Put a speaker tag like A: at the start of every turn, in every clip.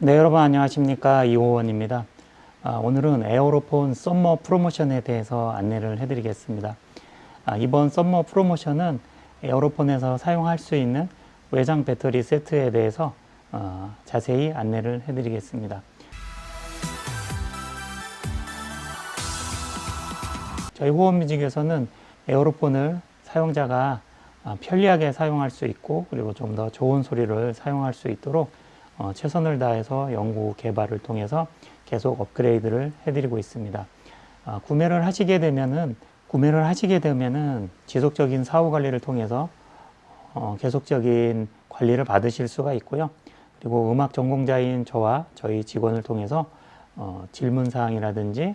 A: 네, 여러분 안녕하십니까, 이호원입니다. 오늘은 에어로폰 썸머 프로모션에 대해서 안내를 해드리겠습니다. 이번 썸머 프로모션은 에어로폰에서 사용할 수 있는 외장 배터리 세트에 대해서 자세히 안내를 해드리겠습니다. 저희 호원뮤직에서는 에어로폰을 사용자가 편리하게 사용할 수 있고, 그리고 좀 더 좋은 소리를 사용할 수 있도록 최선을 다해서 연구 개발을 통해서 계속 업그레이드를 해드리고 있습니다. 구매를 하시게 되면은 지속적인 사후 관리를 통해서 계속적인 관리를 받으실 수가 있고요. 그리고 음악 전공자인 저와 저희 직원을 통해서 질문 사항이라든지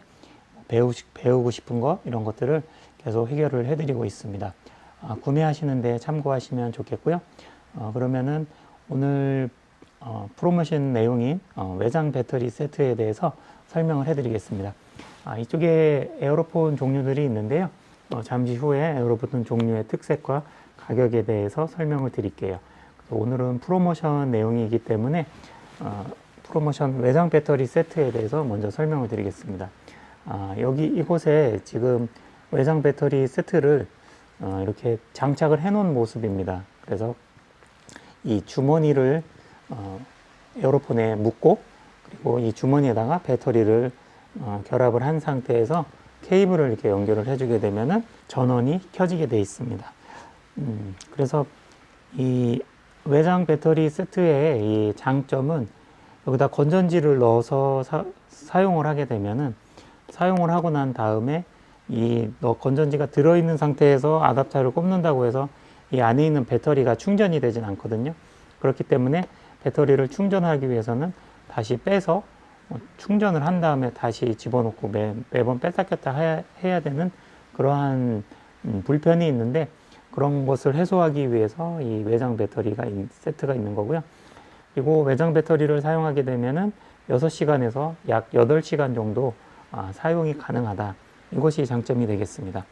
A: 배우고 싶은 것, 이런 것들을 계속 해결을 해드리고 있습니다. 구매하시는데 참고하시면 좋겠고요. 그러면은 오늘 프로모션 내용인 외장 배터리 세트에 대해서 설명을 해드리겠습니다. 이쪽에 에어로폰 종류들이 있는데요. 잠시 후에 에어로폰 종류의 특색과 가격에 대해서 설명을 드릴게요. 오늘은 프로모션 내용이기 때문에 프로모션 외장 배터리 세트에 대해서 먼저 설명을 드리겠습니다. 이곳에 지금 외장 배터리 세트를 이렇게 장착을 해 놓은 모습입니다. 그래서 이 주머니를 에어로폰에 묶고, 그리고 이 주머니에다가 배터리를 결합을 한 상태에서 케이블을 이렇게 연결을 해주게 되면은 전원이 켜지게 되어 있습니다. 그래서 이 외장 배터리 세트의 이 장점은 여기다 건전지를 넣어서 사용을 하게 되면은, 사용을 하고 난 다음에 이 건전지가 들어있는 상태에서 아답터를 꼽는다고 해서 이 안에 있는 배터리가 충전이 되진 않거든요. 그렇기 때문에 배터리를 충전하기 위해서는 다시 빼서 충전을 한 다음에 다시 집어넣고 매번 뺐다 꼈다 해야 되는 그러한 불편이 있는데, 그런 것을 해소하기 위해서 이 외장 배터리가 세트가 있는 거고요. 그리고 외장 배터리를 사용하게 되면은 6시간에서 약 8시간 정도 사용이 가능하다. 이것이 장점이 되겠습니다.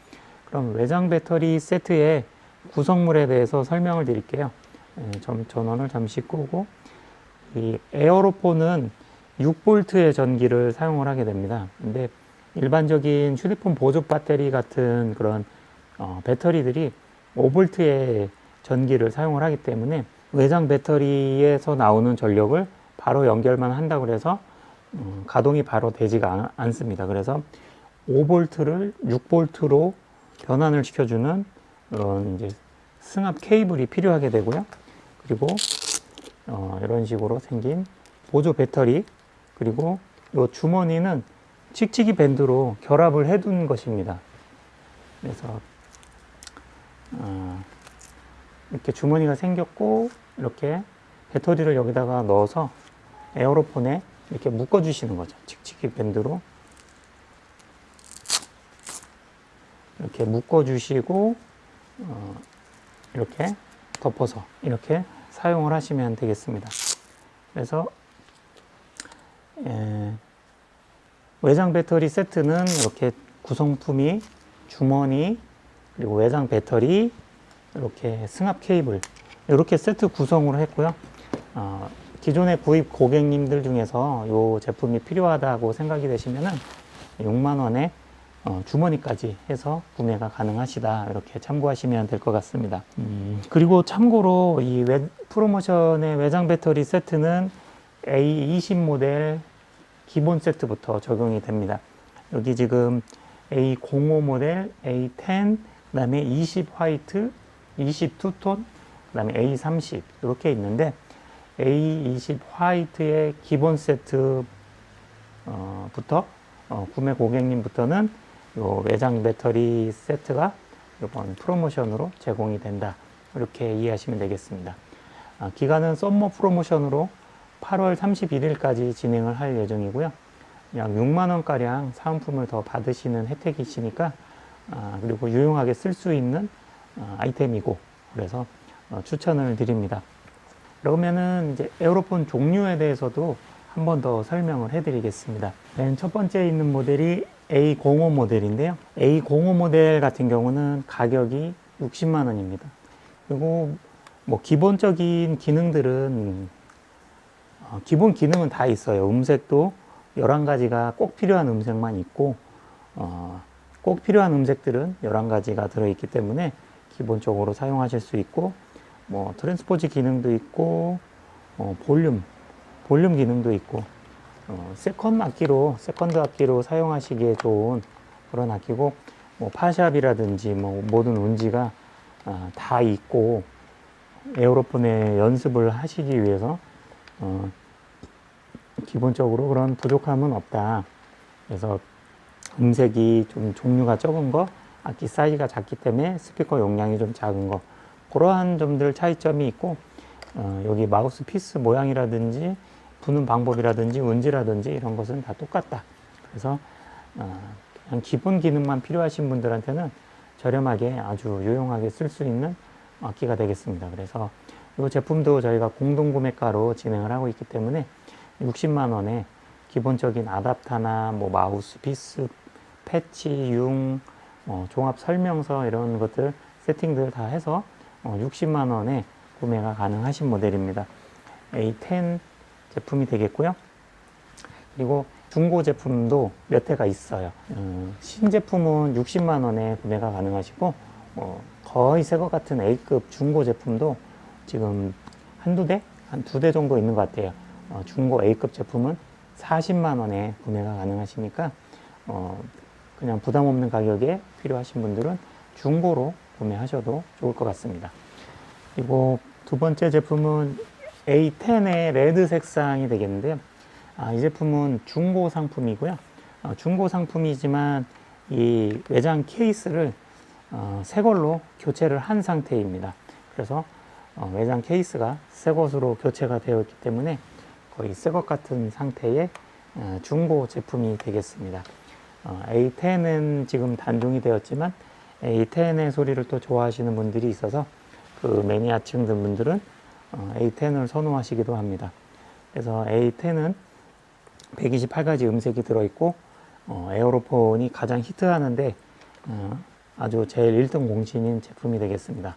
A: 그럼 외장 배터리 세트의 구성물에 대해서 설명을 드릴게요. 전원을 잠시 끄고, 이 에어로폰은 6V의 전기를 사용을 하게 됩니다. 근데 일반적인 휴대폰 보조 배터리 같은 그런 배터리들이 5V의 전기를 사용을 하기 때문에 외장 배터리에서 나오는 전력을 바로 연결만 한다고 해서 가동이 바로 되지가 않습니다. 그래서 5V를 6V로 변환을 시켜주는 그런 이제 승합 케이블이 필요하게 되고요. 그리고 이런 식으로 생긴 보조 배터리, 그리고 이 주머니는 칙칙이 밴드로 결합을 해둔 것입니다. 그래서 이렇게 주머니가 생겼고, 이렇게 배터리를 여기다가 넣어서 에어로폰에 이렇게 묶어 주시는 거죠. 칙칙이 밴드로 이렇게 묶어 주시고, 이렇게 덮어서 이렇게 사용을 하시면 되겠습니다. 그래서 외장 배터리 세트는 이렇게 구성품이 주머니, 그리고 외장 배터리, 이렇게 승합 케이블, 이렇게 세트 구성으로 했고요. 기존의 구입 고객님들 중에서 이 제품이 필요하다고 생각이 되시면은 6만 원에 주머니까지 해서 구매가 가능하시다, 이렇게 참고하시면 될 것 같습니다. 그리고 참고로 이 프로모션의 외장 배터리 세트는 A20 모델 기본 세트부터 적용이 됩니다. 여기 지금 A05 모델, A10, 그 다음에 20 화이트, 20 투톤, 그 다음에 A30 이렇게 있는데, A20 화이트의 기본 세트부터 구매 고객님부터는 요 외장 배터리 세트가 이번 프로모션으로 제공이 된다, 이렇게 이해하시면 되겠습니다. 기간은 썸머 프로모션으로 8월 31일까지 진행을 할 예정이고요. 약 6만 원가량 사은품을 더 받으시는 혜택이시니까, 그리고 유용하게 쓸 수 있는 아이템이고, 그래서 추천을 드립니다. 그러면은 이제 에어로폰 종류에 대해서도 한 번 더 설명을 해드리겠습니다. 맨 첫 번째 있는 모델이 A05 모델인데요. A05 모델 같은 경우는 가격이 60만 원입니다. 그리고 뭐 기본적인 기능들은 기본 기능은 다 있어요. 음색도 11가지가 꼭 필요한 음색만 있고, 꼭 필요한 음색들은 11가지가 들어있기 때문에 기본적으로 사용하실 수 있고, 뭐 트랜스포즈 기능도 있고, 볼륨 기능도 있고, 세컨드 악기로 사용하시기에 좋은 그런 악기고, 뭐 파샵이라든지 뭐 모든 운지가 다 있고, 에어로폰의 연습을 하시기 위해서 기본적으로 그런 부족함은 없다. 그래서 음색이 좀 종류가 적은 거, 악기 사이즈가 작기 때문에 스피커 용량이 좀 작은 거, 그러한 점들 차이점이 있고, 여기 마우스 피스 모양이라든지 부는 방법이라든지 운지라든지 이런 것은 다 똑같다. 그래서 그냥 기본 기능만 필요하신 분들한테는 저렴하게 아주 유용하게 쓸 수 있는 악기가 되겠습니다. 그래서 이 제품도 저희가 공동구매가로 진행을 하고 있기 때문에 60만 원에 기본적인 아답타나 뭐 마우스 피스, 패치, 종합 설명서 이런 것들 세팅들 다 해서 60만 원에 구매가 가능하신 모델입니다. A10 제품이 되겠고요. 그리고 중고 제품도 몇 대가 있어요. 신제품은 60만 원에 구매가 가능하시고, 거의 새 것 같은 A급 중고 제품도 지금 한두 대? 한 두 대 정도 있는 것 같아요. 중고 A급 제품은 40만 원에 구매가 가능하시니까, 그냥 부담 없는 가격에 필요하신 분들은 중고로 구매하셔도 좋을 것 같습니다. 그리고 두 번째 제품은 A10의 레드 색상이 되겠는데요. 이 제품은 중고 상품이고요. 중고 상품이지만 이 외장 케이스를 새 걸로 교체를 한 상태입니다. 그래서 외장 케이스가 새 것으로 교체가 되어 있기 때문에 거의 새 것 같은 상태의 중고 제품이 되겠습니다. A10은 지금 단종이 되었지만 A10의 소리를 또 좋아하시는 분들이 있어서 그 매니아층 분들은 A10을 선호하시기도 합니다. 그래서 A10은 128가지 음색이 들어있고, 에어로폰이 가장 히트하는데 아주 제일 1등 공신인 제품이 되겠습니다.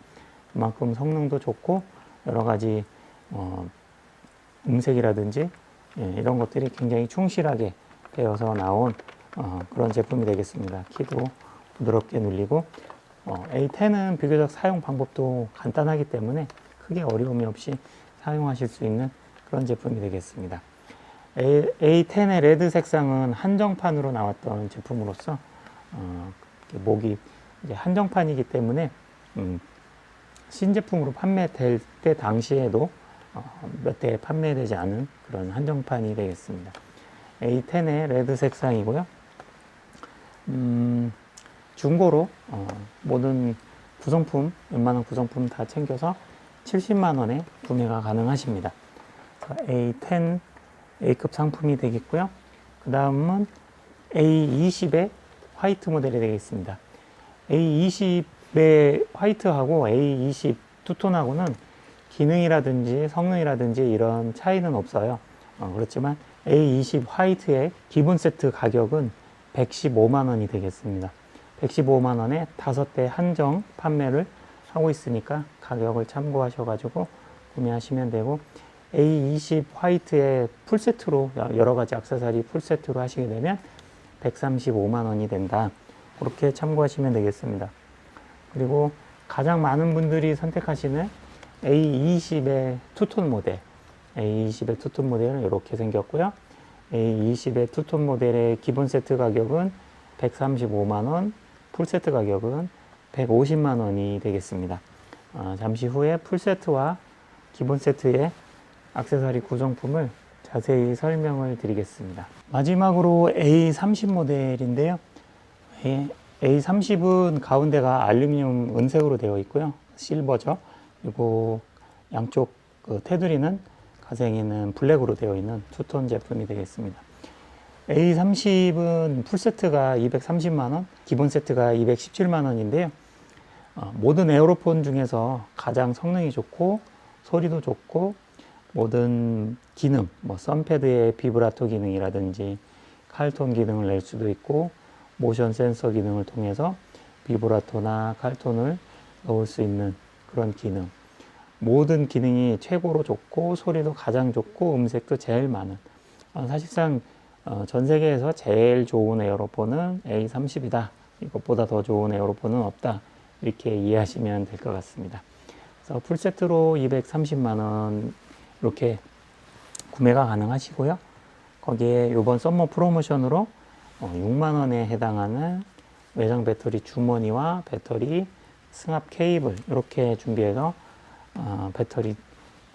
A: 그만큼 성능도 좋고 여러 가지 음색이라든지 이런 것들이 굉장히 충실하게 되어서 나온 그런 제품이 되겠습니다. 키도 부드럽게 눌리고, A10은 비교적 사용 방법도 간단하기 때문에 크게 어려움이 없이 사용하실 수 있는 그런 제품이 되겠습니다. A10의 레드 색상은 한정판으로 나왔던 제품으로서 목이 이제 한정판이기 때문에 신제품으로 판매될 때 당시에도 몇 대 판매되지 않은 그런 한정판이 되겠습니다. A10의 레드 색상이고요. 중고로 모든 구성품, 웬만한 구성품 다 챙겨서 70만 원에 구매가 가능하십니다. A10 A급 상품이 되겠고요. 그 다음은 A20의 화이트 모델이 되겠습니다. A20의 화이트하고 A20 투톤하고는 기능이라든지 성능이라든지 이런 차이는 없어요. 그렇지만 A20 화이트의 기본 세트 가격은 115만 원이 되겠습니다. 115만 원에 5대 한정 판매를 하고 있으니까 가격을 참고하셔가지고 구매하시면 되고, A20 화이트의 풀세트로 여러 가지 액세서리 풀세트로 하시게 되면 135만 원이 된다. 그렇게 참고하시면 되겠습니다. 그리고 가장 많은 분들이 선택하시는 A20의 투톤 모델, A20의 투톤 모델은 이렇게 생겼고요. A20의 투톤 모델의 기본 세트 가격은 135만 원, 풀세트 가격은 150만 원이 되겠습니다. 잠시 후에 풀세트와 기본 세트의 액세서리 구성품을 자세히 설명을 드리겠습니다. 마지막으로 A30 모델인데요. A30은 가운데가 알루미늄 은색으로 되어 있고요. 실버죠. 그리고 양쪽 그 테두리는 가생이는 블랙으로 되어 있는 투톤 제품이 되겠습니다. A30은 풀세트가 230만 원, 기본 세트가 217만 원인데요. 모든 에어로폰 중에서 가장 성능이 좋고 소리도 좋고 모든 기능, 뭐 썬패드의 비브라토 기능이라든지 칼톤 기능을 낼 수도 있고 모션 센서 기능을 통해서 비브라토나 칼톤을 넣을 수 있는 그런 기능, 모든 기능이 최고로 좋고 소리도 가장 좋고 음색도 제일 많은 사실상 전 세계에서 제일 좋은 에어로폰은 A30이다. 이것보다 더 좋은 에어로폰은 없다. 이렇게 이해하시면 될 것 같습니다. 그래서 풀세트로 230만 원 이렇게 구매가 가능하시고요. 거기에 이번 썸머 프로모션으로 6만 원에 해당하는 외장 배터리 주머니와 배터리 승합 케이블 이렇게 준비해서 배터리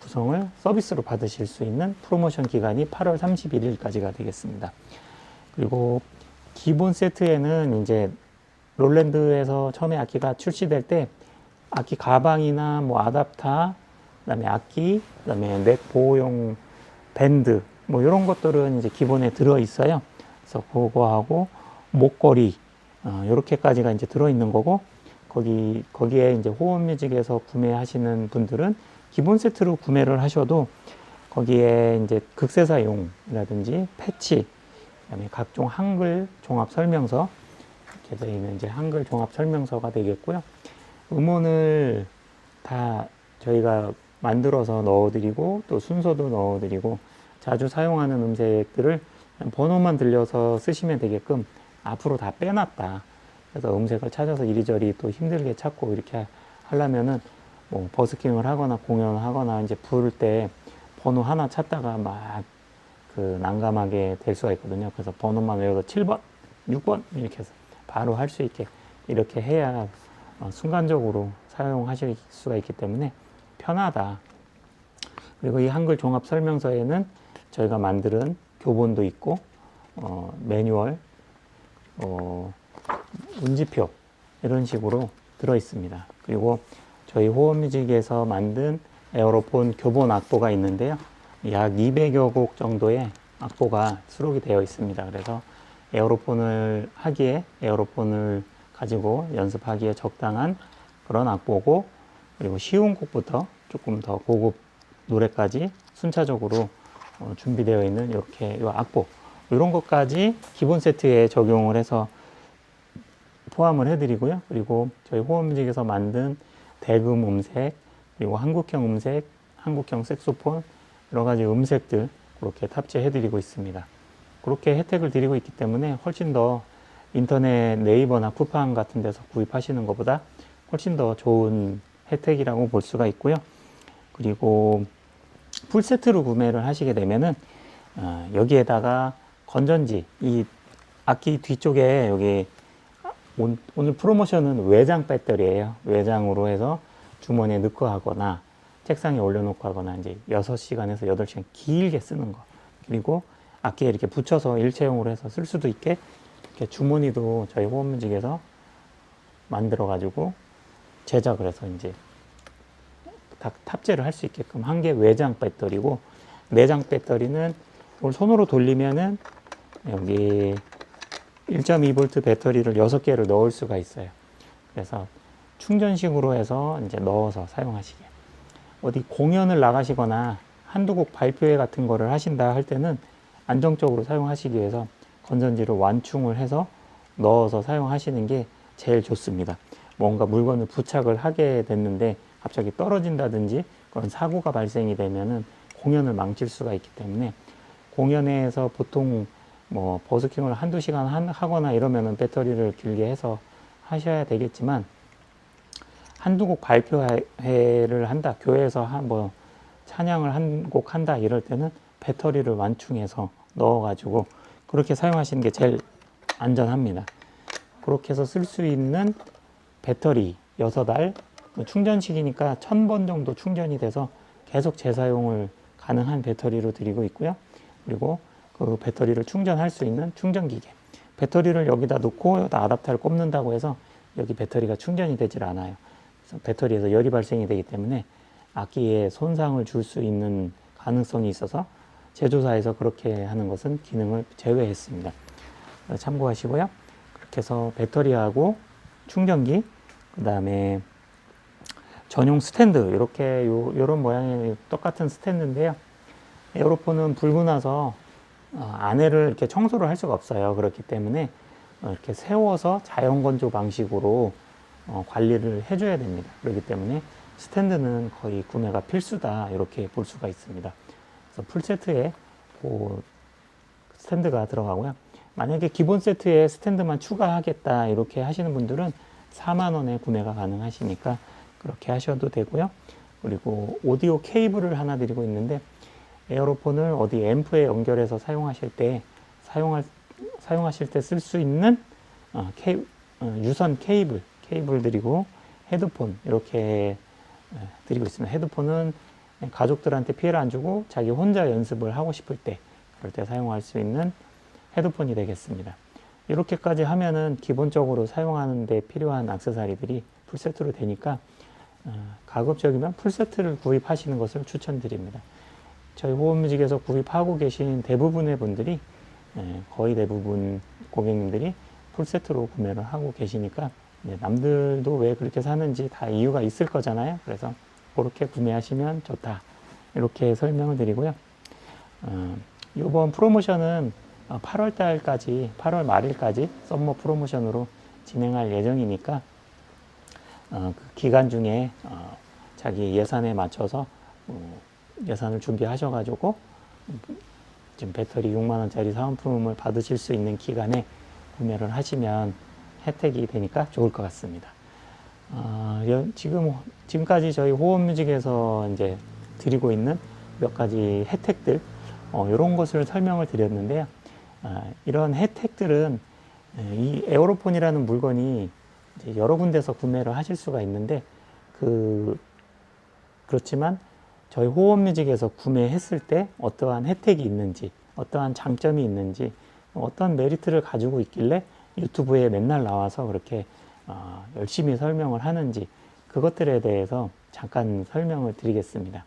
A: 구성을 서비스로 받으실 수 있는 프로모션 기간이 8월 31일까지가 되겠습니다. 그리고 기본 세트에는 이제 롤랜드에서 처음에 악기가 출시될 때 악기 가방이나 뭐 아답터, 그다음에 악기, 그다음에 넥 보호용 밴드 뭐 이런 것들은 이제 기본에 들어 있어요. 그래서 그거하고 목걸이 이렇게까지가 이제 들어 있는 거고 거기에 이제 호흡뮤직에서 구매하시는 분들은 기본 세트로 구매를 하셔도 거기에 이제 극세사용이라든지 패치, 그다음에 각종 한글 종합 설명서 이렇게 되어 있는 이제 한글 종합 설명서가 되겠고요. 음원을 다 저희가 만들어서 넣어드리고 또 순서도 넣어드리고 자주 사용하는 음색들을 번호만 들려서 쓰시면 되게끔 앞으로 다 빼놨다. 그래서 음색을 찾아서 이리저리 또 힘들게 찾고 이렇게 하려면은 뭐 버스킹을 하거나 공연을 하거나 이제 부를 때 번호 하나 찾다가 막 그 난감하게 될 수가 있거든요. 그래서 번호만 외워서 7번, 6번 이렇게 해서 바로 할 수 있게 이렇게 해야 순간적으로 사용하실 수가 있기 때문에 편하다. 그리고 이 한글 종합 설명서에는 저희가 만든 교본도 있고 매뉴얼, 운지표 이런 식으로 들어 있습니다. 그리고 저희 호흡뮤직에서 만든 에어로폰 교본 악보가 있는데요. 약 200여 곡 정도의 악보가 수록이 되어 있습니다. 그래서 에어로폰을 가지고 연습하기에 적당한 그런 악보고, 그리고 쉬운 곡부터 조금 더 고급 노래까지 순차적으로 준비되어 있는 이렇게 이 악보, 이런 것까지 기본 세트에 적용을 해서 포함을 해드리고요. 그리고 저희 호흡뮤직에서 만든 대금 음색, 그리고 한국형 음색, 한국형 색소폰, 여러 가지 음색들 그렇게 탑재해드리고 있습니다. 그렇게 혜택을 드리고 있기 때문에 훨씬 더 인터넷 네이버나 쿠팡 같은 데서 구입하시는 것보다 훨씬 더 좋은 혜택이라고 볼 수가 있고요. 그리고 풀세트로 구매를 하시게 되면은 여기에다가 건전지, 이 악기 뒤쪽에 여기 오늘 프로모션은 외장 배터리예요. 외장으로 해서 주머니에 넣고 하거나 책상에 올려놓고 하거나 이제 6시간에서 8시간 길게 쓰는 거. 그리고 악기에 이렇게 붙여서 일체형으로 해서 쓸 수도 있게 이렇게 주머니도 저희 호흡뮤직에서 만들어 가지고 제작을 해서 이제 다 탑재를 할 수 있게끔 한 게 외장 배터리고, 내장 배터리는 이걸 손으로 돌리면은 여기 1.2V 배터리를 6개를 넣을 수가 있어요. 그래서 충전식으로 해서 이제 넣어서 사용하시게. 어디 공연을 나가시거나 한두 곡 발표회 같은 거를 하신다 할 때는 안정적으로 사용하시기 위해서 건전지를 완충을 해서 넣어서 사용하시는 게 제일 좋습니다. 뭔가 물건을 부착을 하게 됐는데 갑자기 떨어진다든지 그런 사고가 발생이 되면은 공연을 망칠 수가 있기 때문에, 공연에서 보통 뭐 버스킹을 한두 시간 하거나 이러면은 배터리를 길게 해서 하셔야 되겠지만, 한두 곡 발표회를 한다, 교회에서 뭐 찬양을 한 곡 한다 이럴 때는 배터리를 완충해서 넣어가지고 그렇게 사용하시는 게 제일 안전합니다. 그렇게 해서 쓸 수 있는 배터리 6알, 충전식이니까 1000번 정도 충전이 돼서 계속 재사용을 가능한 배터리로 드리고 있고요. 그리고 그 배터리를 충전할 수 있는 충전기계, 배터리를 여기다 놓고 아답터를 꼽는다고 해서 여기 배터리가 충전이 되질 않아요. 그래서 배터리에서 열이 발생이 되기 때문에 악기에 손상을 줄 수 있는 가능성이 있어서 제조사에서 그렇게 하는 것은 기능을 제외했습니다. 참고하시고요. 그렇게 해서 배터리하고 충전기, 그 다음에 전용 스탠드, 이렇게 요런 모양의 똑같은 스탠드인데요. 에어로폰은 불고 나서 안에를 이렇게 청소를 할 수가 없어요. 그렇기 때문에 이렇게 세워서 자연건조 방식으로 관리를 해줘야 됩니다. 그렇기 때문에 스탠드는 거의 구매가 필수다 이렇게 볼 수가 있습니다. 그래서 풀 세트에 그 스탠드가 들어가고요. 만약에 기본 세트에 스탠드만 추가하겠다 이렇게 하시는 분들은 4만 원에 구매가 가능하시니까 그렇게 하셔도 되고요. 그리고 오디오 케이블을 하나 드리고 있는데 에어로폰을 어디 앰프에 연결해서 사용하실 때 쓸 수 있는 유선 케이블 드리고 헤드폰 이렇게 드리고 있습니다. 헤드폰은 가족들한테 피해를 안 주고 자기 혼자 연습을 하고 싶을 때 그럴 때 사용할 수 있는 헤드폰이 되겠습니다. 이렇게까지 하면은 기본적으로 사용하는 데 필요한 액세서리들이 풀세트로 되니까 가급적이면 풀세트를 구입하시는 것을 추천드립니다. 저희 호흡뮤직에서 구입하고 계신 대부분의 분들이 거의 대부분 고객님들이 풀세트로 구매를 하고 계시니까 남들도 왜 그렇게 사는지 다 이유가 있을 거잖아요. 그래서 그렇게 구매하시면 좋다 이렇게 설명을 드리고요. 이번 프로모션은 8월 달까지 8월 말일까지 썸머 프로모션으로 진행할 예정이니까 그 기간 중에 자기 예산에 맞춰서 예산을 준비하셔가지고 지금 배터리 6만 원짜리 사은품을 받으실 수 있는 기간에 구매를 하시면 혜택이 되니까 좋을 것 같습니다. 지금까지 저희 호흡뮤직에서 이제 드리고 있는 몇 가지 혜택들 이런 것을 설명을 드렸는데요. 이런 혜택들은 이 에어로폰이라는 물건이 이제 여러 군데서 구매를 하실 수가 있는데 그렇지만 저희 호흡뮤직에서 구매했을 때 어떠한 혜택이 있는지 어떠한 장점이 있는지 어떤 메리트를 가지고 있길래 유튜브에 맨날 나와서 그렇게 열심히 설명을 하는지 그것들에 대해서 잠깐 설명을 드리겠습니다.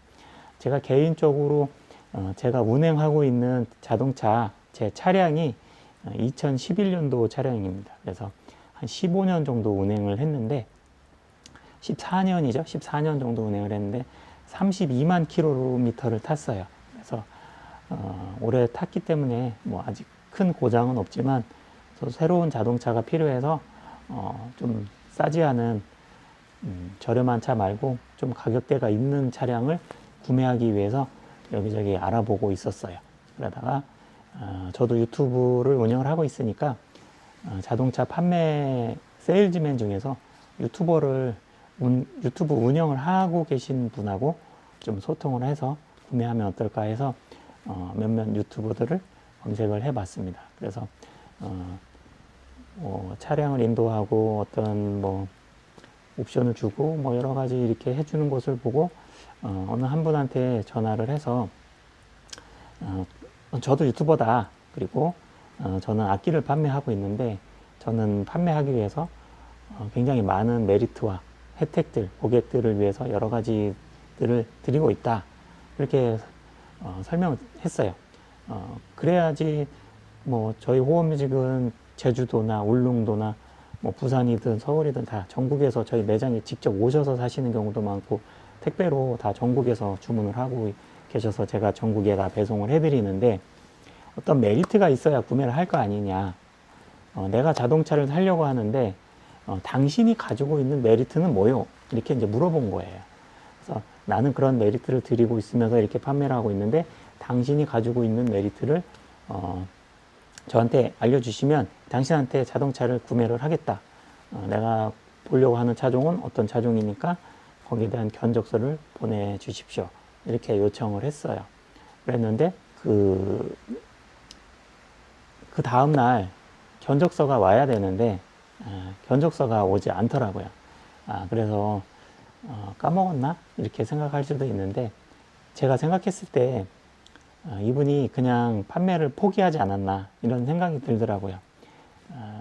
A: 제가 개인적으로 제가 운행하고 있는 자동차 제 차량이 2011년도 차량입니다. 그래서 한 15년 정도 운행을 했는데 14년이죠. 14년 정도 운행을 했는데 32만 킬로미터를 탔어요. 그래서 올해 탔기 때문에 뭐 아직 큰 고장은 없지만 새로운 자동차가 필요해서 좀 싸지 않은 저렴한 차 말고 좀 가격대가 있는 차량을 구매하기 위해서 여기저기 알아보고 있었어요. 그러다가 저도 유튜브를 운영을 하고 있으니까 자동차 판매 세일즈맨 중에서 유튜브 운영을 하고 계신 분하고 좀 소통을 해서 구매하면 어떨까 해서 몇몇 유튜버들을 검색을 해봤습니다. 그래서 차량을 인도하고 어떤 뭐 옵션을 주고 뭐 여러 가지 이렇게 해주는 것을 보고 어느 한 분한테 전화를 해서 저도 유튜버다. 그리고 저는 악기를 판매하고 있는데 저는 판매하기 위해서 굉장히 많은 메리트와 혜택들, 고객들을 위해서 여러 가지들을 드리고 있다. 이렇게 설명을 했어요. 그래야지 뭐 저희 호흡뮤직은 제주도나 울릉도나 뭐 부산이든 서울이든 다 전국에서 저희 매장에 직접 오셔서 사시는 경우도 많고 택배로 다 전국에서 주문을 하고 계셔서 제가 전국에 다 배송을 해드리는데 어떤 메리트가 있어야 구매를 할 거 아니냐. 내가 자동차를 사려고 하는데 당신이 가지고 있는 메리트는 뭐요? 이렇게 이제 물어본 거예요. 그래서 나는 그런 메리트를 드리고 있으면서 이렇게 판매를 하고 있는데 당신이 가지고 있는 메리트를 저한테 알려주시면 당신한테 자동차를 구매를 하겠다. 내가 보려고 하는 차종은 어떤 차종이니까 거기에 대한 견적서를 보내주십시오. 이렇게 요청을 했어요. 그랬는데 그 다음날 견적서가 와야 되는데 견적서가 오지 않더라고요. 그래서 까먹었나? 이렇게 생각할 수도 있는데 제가 생각했을 때 이분이 그냥 판매를 포기하지 않았나 이런 생각이 들더라고요.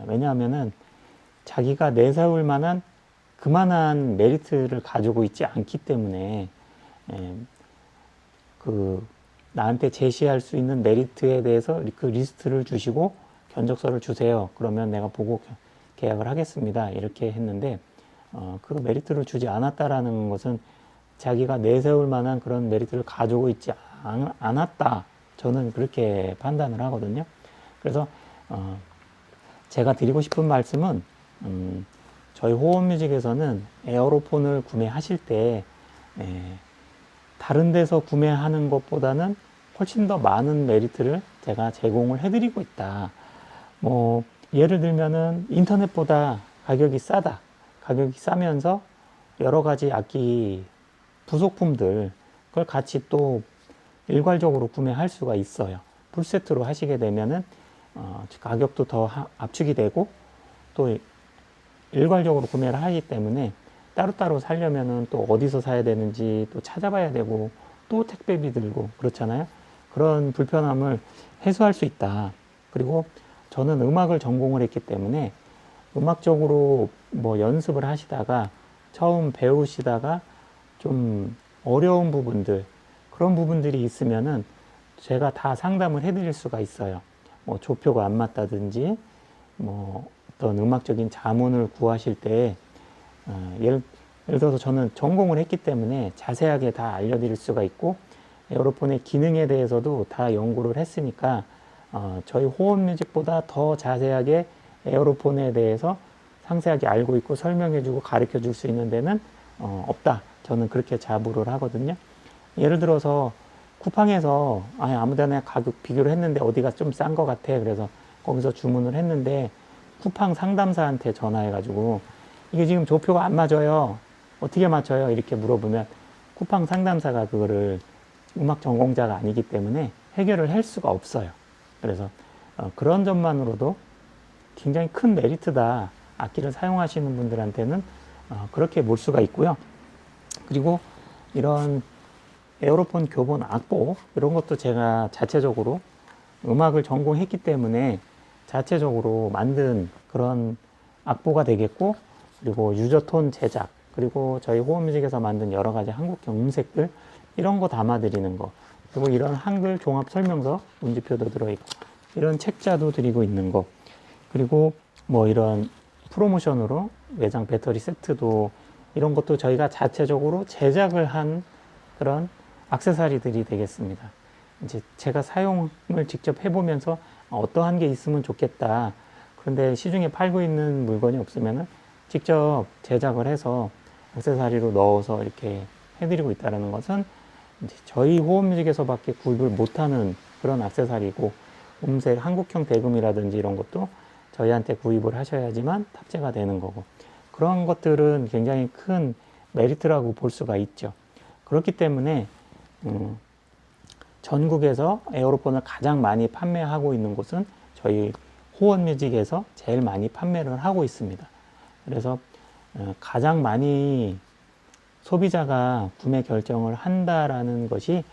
A: 왜냐하면은 자기가 내세울 만한 그만한 메리트를 가지고 있지 않기 때문에 나한테 제시할 수 있는 메리트에 대해서 그 리스트를 주시고 견적서를 주세요. 그러면 내가 보고 계약을 하겠습니다. 이렇게 했는데 그 메리트를 주지 않았다라는 것은 자기가 내세울 만한 그런 메리트를 가지고 있지 않았다. 저는 그렇게 판단을 하거든요. 그래서 제가 드리고 싶은 말씀은 저희 호흡뮤직에서는 에어로폰을 구매하실 때 다른 데서 구매하는 것보다는 훨씬 더 많은 메리트를 제가 제공을 해드리고 있다. 뭐 예를 들면은 인터넷보다 가격이 싸다. 가격이 싸면서 여러 가지 악기 부속품들 그걸 같이 또 일괄적으로 구매할 수가 있어요. 풀세트로 하시게 되면은 가격도 더 압축이 되고 또 일괄적으로 구매를 하기 때문에 따로따로 사려면은 또 어디서 사야 되는지 또 찾아봐야 되고 또 택배비 들고 그렇잖아요. 그런 불편함을 해소할 수 있다. 그리고 저는 음악을 전공을 했기 때문에 음악적으로 뭐 연습을 하시다가 처음 배우시다가 좀 어려운 부분들 그런 부분들이 있으면은 제가 다 상담을 해드릴 수가 있어요. 뭐 조표가 안 맞다든지 뭐 어떤 음악적인 자문을 구하실 때 예를 들어서 저는 전공을 했기 때문에 자세하게 다 알려드릴 수가 있고 에어로폰의 기능에 대해서도 다 연구를 했으니까 저희 호흡뮤직보다 더 자세하게 에어로폰에 대해서 상세하게 알고 있고 설명해주고 가르쳐 줄 수 있는 데는 없다. 저는 그렇게 자부를 하거든요. 예를 들어서 쿠팡에서 아무데나 가격 비교를 했는데 어디가 좀 싼 것 같아. 그래서 거기서 주문을 했는데 쿠팡 상담사한테 전화해가지고 이게 지금 조표가 안 맞아요. 어떻게 맞춰요? 이렇게 물어보면 쿠팡 상담사가 그거를 음악 전공자가 아니기 때문에 해결을 할 수가 없어요. 그래서 그런 점만으로도 굉장히 큰 메리트다. 악기를 사용하시는 분들한테는 그렇게 볼 수가 있고요. 그리고 이런 에어로폰 교본 악보 이런 것도 제가 자체적으로 음악을 전공했기 때문에 자체적으로 만든 그런 악보가 되겠고 그리고 유저톤 제작 그리고 저희 호흡뮤직에서 만든 여러 가지 한국형 음색들 이런 거 담아드리는 거 그리고 이런 한글 종합 설명서 문지표도 들어있고 이런 책자도 드리고 있는 거 그리고 뭐 이런 프로모션으로 외장 배터리 세트도 이런 것도 저희가 자체적으로 제작을 한 그런 액세서리들이 되겠습니다. 이제 제가 사용을 직접 해보면서 어떠한 게 있으면 좋겠다. 그런데 시중에 팔고 있는 물건이 없으면 직접 제작을 해서 액세서리로 넣어서 이렇게 해드리고 있다는 것은 이제 저희 호흡뮤직에서밖에 구입을 못하는 그런 액세서리고 음색 한국형 대금이라든지 이런 것도 저희한테 구입을 하셔야지만 탑재가 되는 거고 그런 것들은 굉장히 큰 메리트라고 볼 수가 있죠. 그렇기 때문에 전국에서 에어로폰을 가장 많이 판매하고 있는 곳은 저희 호원뮤직에서 제일 많이 판매를 하고 있습니다. 그래서 가장 많이 소비자가 구매 결정을 한다라는 것이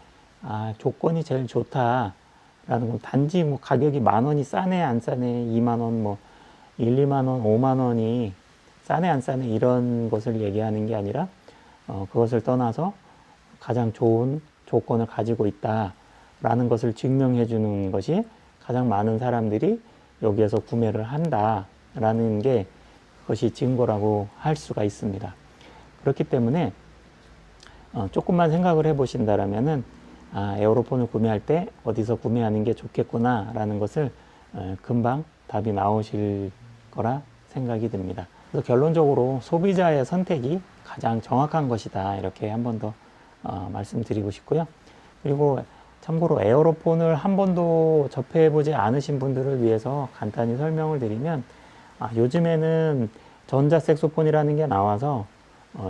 A: 조건이 제일 좋다라는 건 단지 뭐 가격이 10,000원이 싸네 안 싸네 20,000원 뭐 1, 20,000원 50,000원이 싸네 안 싸네 이런 것을 얘기하는 게 아니라 그것을 떠나서 가장 좋은 조건을 가지고 있다라는 것을 증명해 주는 것이 가장 많은 사람들이 여기에서 구매를 한다라는 게 그것이 증거라고 할 수가 있습니다. 그렇기 때문에 조금만 생각을 해 보신다라면은 에어로폰을 구매할 때 어디서 구매하는 게 좋겠구나라는 것을 금방 답이 나오실 거라 생각이 듭니다. 그래서 결론적으로 소비자의 선택이 가장 정확한 것이다 이렇게 한 번 더 말씀드리고 싶고요. 그리고 참고로 에어로폰을 한 번도 접해보지 않으신 분들을 위해서 간단히 설명을 드리면 요즘에는 전자색소폰이라는 게 나와서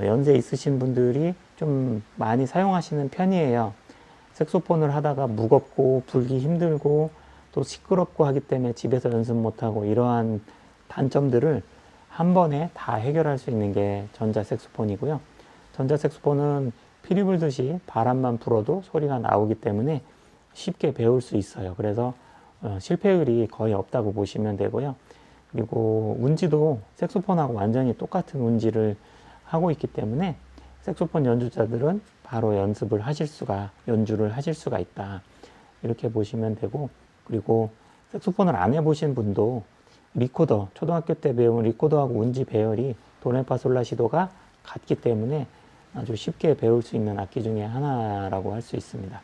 A: 연세 있으신 분들이 좀 많이 사용하시는 편이에요. 색소폰을 하다가 무겁고 불기 힘들고 또 시끄럽고 하기 때문에 집에서 연습 못하고 이러한 단점들을 한 번에 다 해결할 수 있는 게 전자색소폰이고요. 전자색소폰은 피리 불듯이 바람만 불어도 소리가 나오기 때문에 쉽게 배울 수 있어요. 그래서 실패율이 거의 없다고 보시면 되고요. 그리고 운지도 색소폰하고 완전히 똑같은 운지를 하고 있기 때문에 색소폰 연주자들은 바로 연주를 하실 수가 있다. 이렇게 보시면 되고 그리고 색소폰을 안 해보신 분도 리코더, 초등학교 때 배운 리코더하고 운지 배열이 도레파솔라시도가 같기 때문에 아주 쉽게 배울 수 있는 악기 중에 하나라고 할 수 있습니다.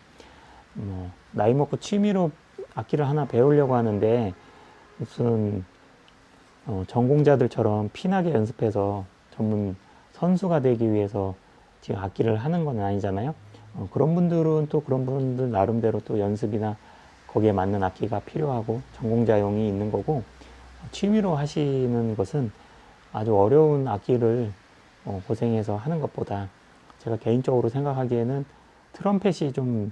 A: 나이 먹고 취미로 악기를 하나 배우려고 하는데 무슨 전공자들처럼 피나게 연습해서 전문 선수가 되기 위해서 지금 악기를 하는 건 아니잖아요. 그런 분들은 또 그런 분들 나름대로 또 연습이나 거기에 맞는 악기가 필요하고 전공자용이 있는 거고, 취미로 하시는 것은 아주 어려운 악기를 고생해서 하는 것보다 제가 개인적으로 생각하기에는 트럼펫이 좀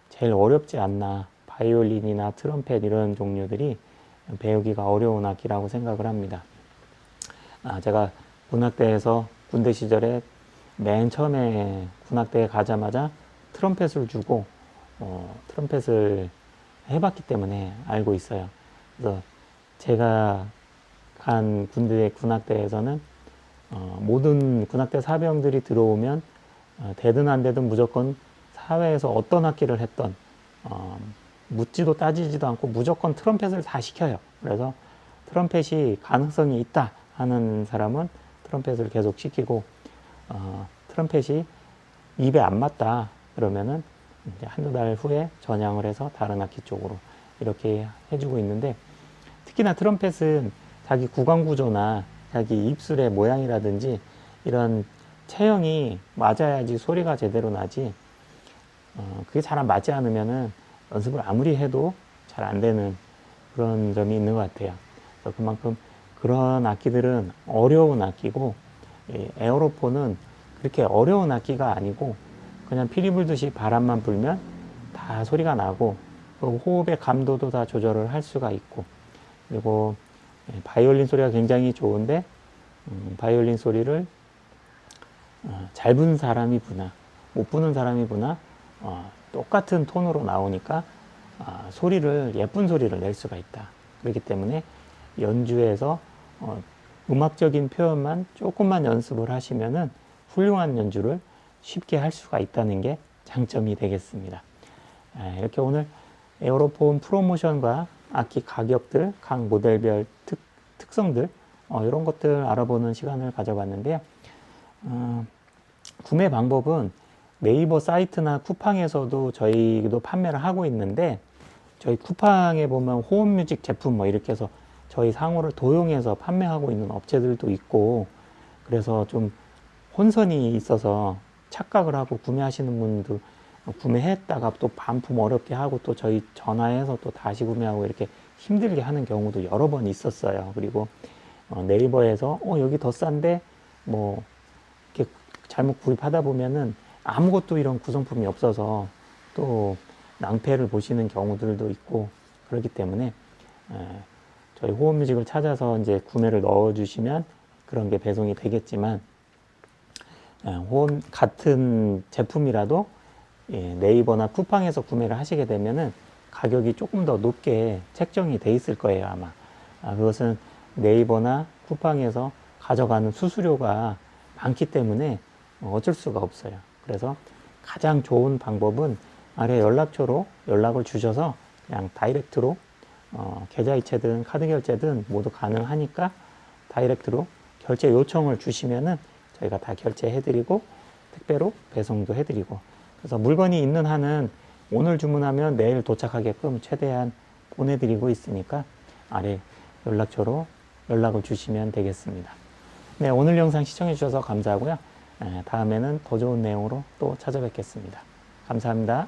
A: 제일 어렵지 않나. 바이올린이나 트럼펫 이런 종류들이 배우기가 어려운 악기라고 생각을 합니다. 제가 군악대에서 군대 시절에 맨 처음에 군악대에 가자마자 트럼펫을 주고 트럼펫을 해봤기 때문에 알고 있어요. 그래서 제가 간 군대 군악대에서는 모든 군악대 사병들이 들어오면 되든 안 되든 무조건 사회에서 어떤 악기를 했던 묻지도 따지지도 않고 무조건 트럼펫을 다 시켜요. 그래서 트럼펫이 가능성이 있다 하는 사람은 트럼펫을 계속 시키고, 트럼펫이 입에 안 맞다 그러면은 이제 한두 달 후에 전향을 해서 다른 악기 쪽으로 이렇게 해주고 있는데, 특히나 트럼펫은 자기 구강 구조나 자기 입술의 모양이라든지 이런 체형이 맞아야지 소리가 제대로 나지, 그게 잘 안 맞지 않으면은 연습을 아무리 해도 잘 안 되는 그런 점이 있는 것 같아요. 그래서 그만큼 그런 악기들은 어려운 악기고, 에어로폰은 그렇게 어려운 악기가 아니고 그냥 피리 불듯이 바람만 불면 다 소리가 나고, 호흡의 감도도 다 조절을 할 수가 있고, 그리고 바이올린 소리가 굉장히 좋은데 바이올린 소리를 잘 부는 사람이 부나 못 부는 사람이 부나 똑같은 톤으로 나오니까 소리를 예쁜 소리를 낼 수가 있다. 그렇기 때문에 연주에서 음악적인 표현만 조금만 연습을 하시면은 훌륭한 연주를 쉽게 할 수가 있다는 게 장점이 되겠습니다. 이렇게 오늘 에어로폰 프로모션과 악기 가격들, 각 모델별 특성들 이런 것들 알아보는 시간을 가져봤는데요. 구매 방법은 네이버 사이트나 쿠팡에서도 저희도 판매를 하고 있는데, 저희 쿠팡에 보면 호흡뮤직 제품 뭐 이렇게 해서 저희 상호를 도용해서 판매하고 있는 업체들도 있고, 그래서 좀 혼선이 있어서 착각을 하고 구매하시는 분도 구매했다가 또 반품 어렵게 하고 또 저희 전화해서 또 다시 구매하고 이렇게 힘들게 하는 경우도 여러 번 있었어요. 그리고 네이버에서 여기 더 싼데 뭐 이렇게 잘못 구입하다 보면은 아무것도 이런 구성품이 없어서 또 낭패를 보시는 경우들도 있고, 그렇기 때문에 저희 호흡뮤직을 찾아서 이제 구매를 넣어주시면 그런 게 배송이 되겠지만, 같은 제품이라도 네이버나 쿠팡에서 구매를 하시게 되면은 가격이 조금 더 높게 책정이 돼 있을 거예요, 아마. 그것은 네이버나 쿠팡에서 가져가는 수수료가 많기 때문에 어쩔 수가 없어요. 그래서 가장 좋은 방법은 아래 연락처로 연락을 주셔서 그냥 다이렉트로 계좌이체든 카드 결제든 모두 가능하니까 다이렉트로 결제 요청을 주시면은 저희가 다 결제해드리고 택배로 배송도 해드리고, 그래서 물건이 있는 한은 오늘 주문하면 내일 도착하게끔 최대한 보내드리고 있으니까 아래 연락처로 연락을 주시면 되겠습니다. 네, 오늘 영상 시청해 주셔서 감사하고요. 다음에는 더 좋은 내용으로 또 찾아뵙겠습니다. 감사합니다.